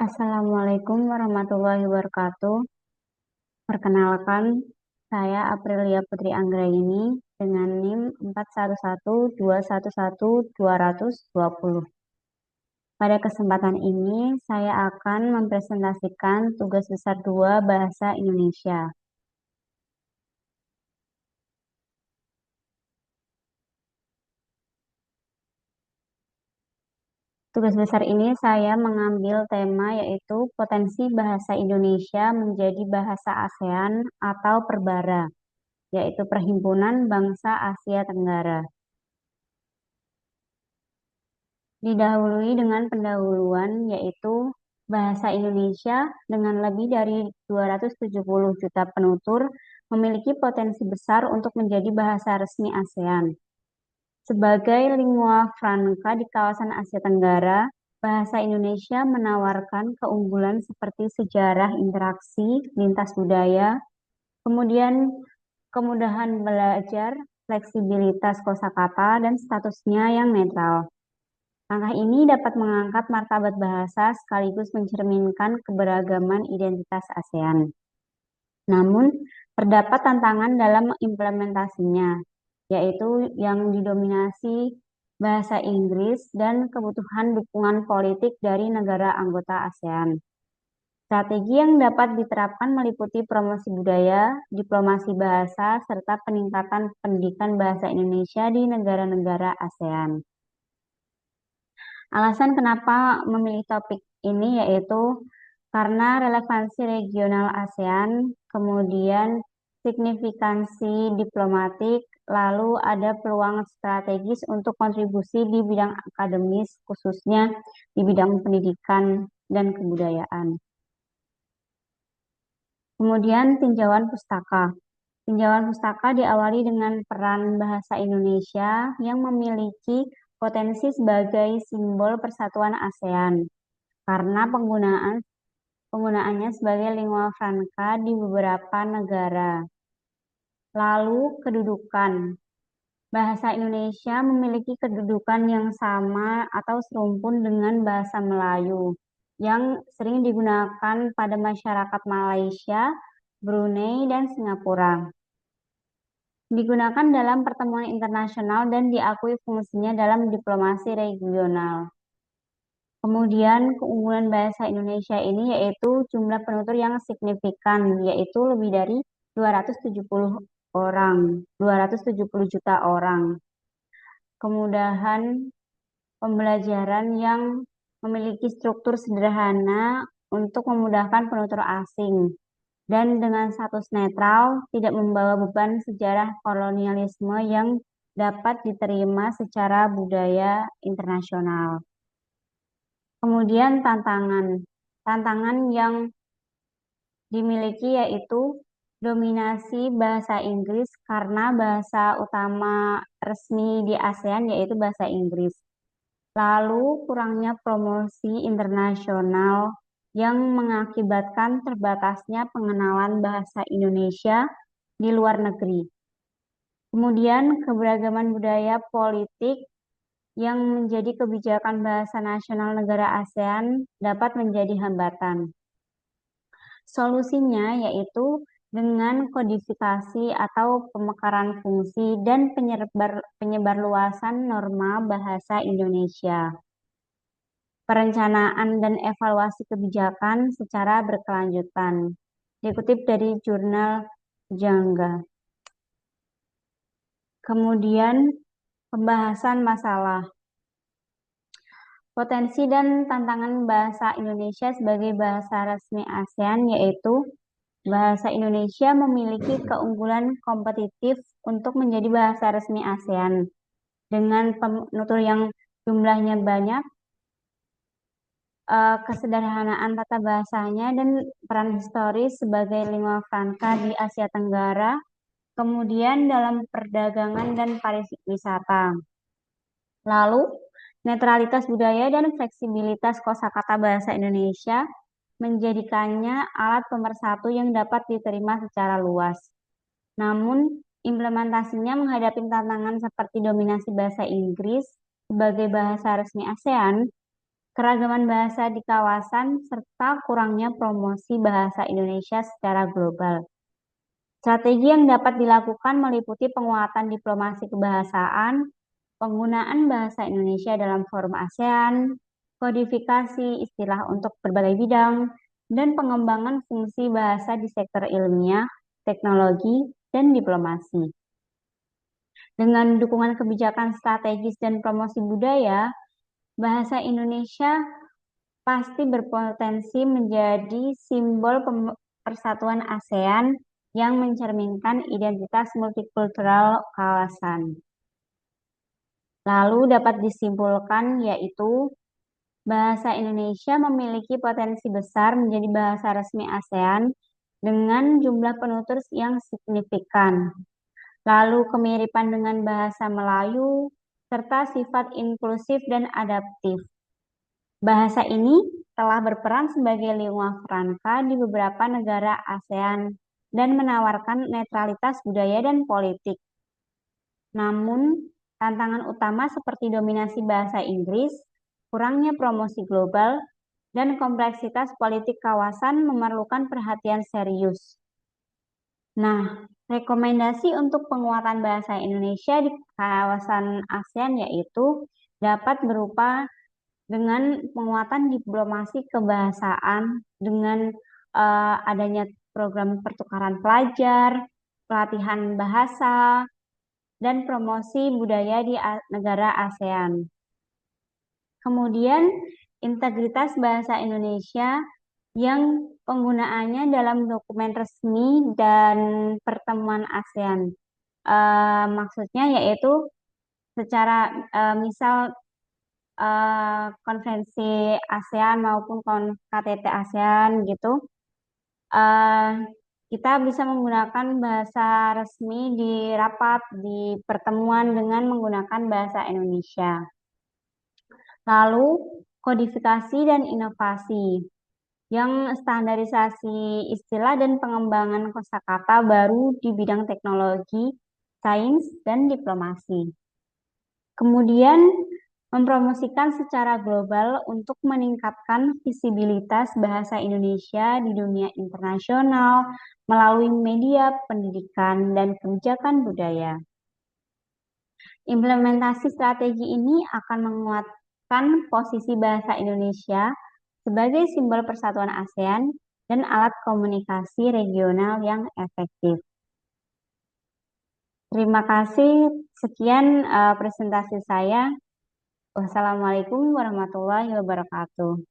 Assalamualaikum warahmatullahi wabarakatuh. Perkenalkan, saya Aprilia Putri Anggraini dengan NIM 411211220. Pada kesempatan ini, saya akan mempresentasikan tugas besar 2 Bahasa Indonesia. Tugas besar ini saya mengambil tema yaitu potensi bahasa Indonesia menjadi bahasa ASEAN atau Perbara, yaitu Perhimpunan Bangsa Asia Tenggara. Didahului dengan pendahuluan yaitu bahasa Indonesia dengan lebih dari 270 juta penutur memiliki potensi besar untuk menjadi bahasa resmi ASEAN. Sebagai lingua franca di kawasan Asia Tenggara, bahasa Indonesia menawarkan keunggulan seperti sejarah interaksi lintas budaya, kemudian kemudahan belajar, fleksibilitas kosakata, dan statusnya yang netral. Langkah ini dapat mengangkat martabat bahasa sekaligus mencerminkan keberagaman identitas ASEAN. Namun, terdapat tantangan dalam implementasinya, yaitu yang didominasi bahasa Inggris dan kebutuhan dukungan politik dari negara anggota ASEAN. Strategi yang dapat diterapkan meliputi promosi budaya, diplomasi bahasa, serta peningkatan pendidikan bahasa Indonesia di negara-negara ASEAN. Alasan kenapa memilih topik ini yaitu karena relevansi regional ASEAN, kemudian signifikansi diplomatik, lalu ada peluang strategis untuk kontribusi di bidang akademis, khususnya di bidang pendidikan dan kebudayaan. Kemudian tinjauan pustaka. Tinjauan pustaka diawali dengan peran bahasa Indonesia yang memiliki potensi sebagai simbol persatuan ASEAN karena penggunaannya sebagai lingua franca di beberapa negara. Lalu kedudukan. Bahasa Indonesia memiliki kedudukan yang sama atau serumpun dengan bahasa Melayu yang sering digunakan pada masyarakat Malaysia, Brunei, dan Singapura. Digunakan dalam pertemuan internasional dan diakui fungsinya dalam diplomasi regional. Kemudian keunggulan bahasa Indonesia ini yaitu jumlah penutur yang signifikan, yaitu lebih dari 270 orang, 270 juta orang. Kemudahan pembelajaran yang memiliki struktur sederhana untuk memudahkan penutur asing dan dengan status netral tidak membawa beban sejarah kolonialisme yang dapat diterima secara budaya internasional. Kemudian tantangan. Tantangan yang dimiliki yaitu dominasi bahasa Inggris karena bahasa utama resmi di ASEAN yaitu bahasa Inggris. Lalu kurangnya promosi internasional yang mengakibatkan terbatasnya pengenalan bahasa Indonesia di luar negeri. Kemudian keberagaman budaya politik yang menjadi kebijakan bahasa nasional negara ASEAN dapat menjadi hambatan. Solusinya yaitu dengan kodifikasi atau pemekaran fungsi dan penyebarluasan norma bahasa Indonesia. Perencanaan dan evaluasi kebijakan secara berkelanjutan. Dikutip dari jurnal Jangga. Kemudian pembahasan masalah. Potensi dan tantangan bahasa Indonesia sebagai bahasa resmi ASEAN yaitu bahasa Indonesia memiliki keunggulan kompetitif untuk menjadi bahasa resmi ASEAN dengan penutur yang jumlahnya banyak, kesederhanaan tata bahasanya dan peran historis sebagai lingua franca di Asia Tenggara, kemudian dalam perdagangan dan pariwisata. Lalu, netralitas budaya dan fleksibilitas kosakata bahasa Indonesia menjadikannya alat pemersatu yang dapat diterima secara luas. Namun, implementasinya menghadapi tantangan seperti dominasi bahasa Inggris sebagai bahasa resmi ASEAN, keragaman bahasa di kawasan, serta kurangnya promosi bahasa Indonesia secara global. Strategi yang dapat dilakukan meliputi penguatan diplomasi kebahasaan, penggunaan bahasa Indonesia dalam forum ASEAN, kodifikasi istilah untuk berbagai bidang, dan pengembangan fungsi bahasa di sektor ilmiah, teknologi, dan diplomasi. Dengan dukungan kebijakan strategis dan promosi budaya, bahasa Indonesia pasti berpotensi menjadi simbol persatuan ASEAN yang mencerminkan identitas multikultural kawasan. Lalu dapat disimpulkan yaitu bahasa Indonesia memiliki potensi besar menjadi bahasa resmi ASEAN dengan jumlah penutur yang signifikan. Lalu kemiripan dengan bahasa Melayu serta sifat inklusif dan adaptif. Bahasa ini telah berperan sebagai lingua franca di beberapa negara ASEAN dan menawarkan netralitas budaya dan politik. Namun, tantangan utama seperti dominasi bahasa Inggris, kurangnya promosi global, dan kompleksitas politik kawasan memerlukan perhatian serius. Nah, rekomendasi untuk penguatan bahasa Indonesia di kawasan ASEAN yaitu dapat berupa dengan penguatan diplomasi kebahasaan, dengan adanya program pertukaran pelajar, pelatihan bahasa, dan promosi budaya di negara ASEAN. Kemudian, integritas bahasa Indonesia yang penggunaannya dalam dokumen resmi dan pertemuan ASEAN. Maksudnya yaitu secara misal konvensi ASEAN maupun KTT ASEAN gitu, eh, kita bisa menggunakan bahasa resmi di rapat, di pertemuan dengan menggunakan bahasa Indonesia. Lalu, kodifikasi dan inovasi yang standarisasi istilah dan pengembangan kosakata baru di bidang teknologi, sains, dan diplomasi. Kemudian, mempromosikan secara global untuk meningkatkan visibilitas bahasa Indonesia di dunia internasional melalui media pendidikan dan kebijakan budaya. Implementasi strategi ini akan menguatkan posisi bahasa Indonesia sebagai simbol persatuan ASEAN dan alat komunikasi regional yang efektif. Terima kasih. Sekian presentasi saya. Wassalamualaikum warahmatullahi wabarakatuh.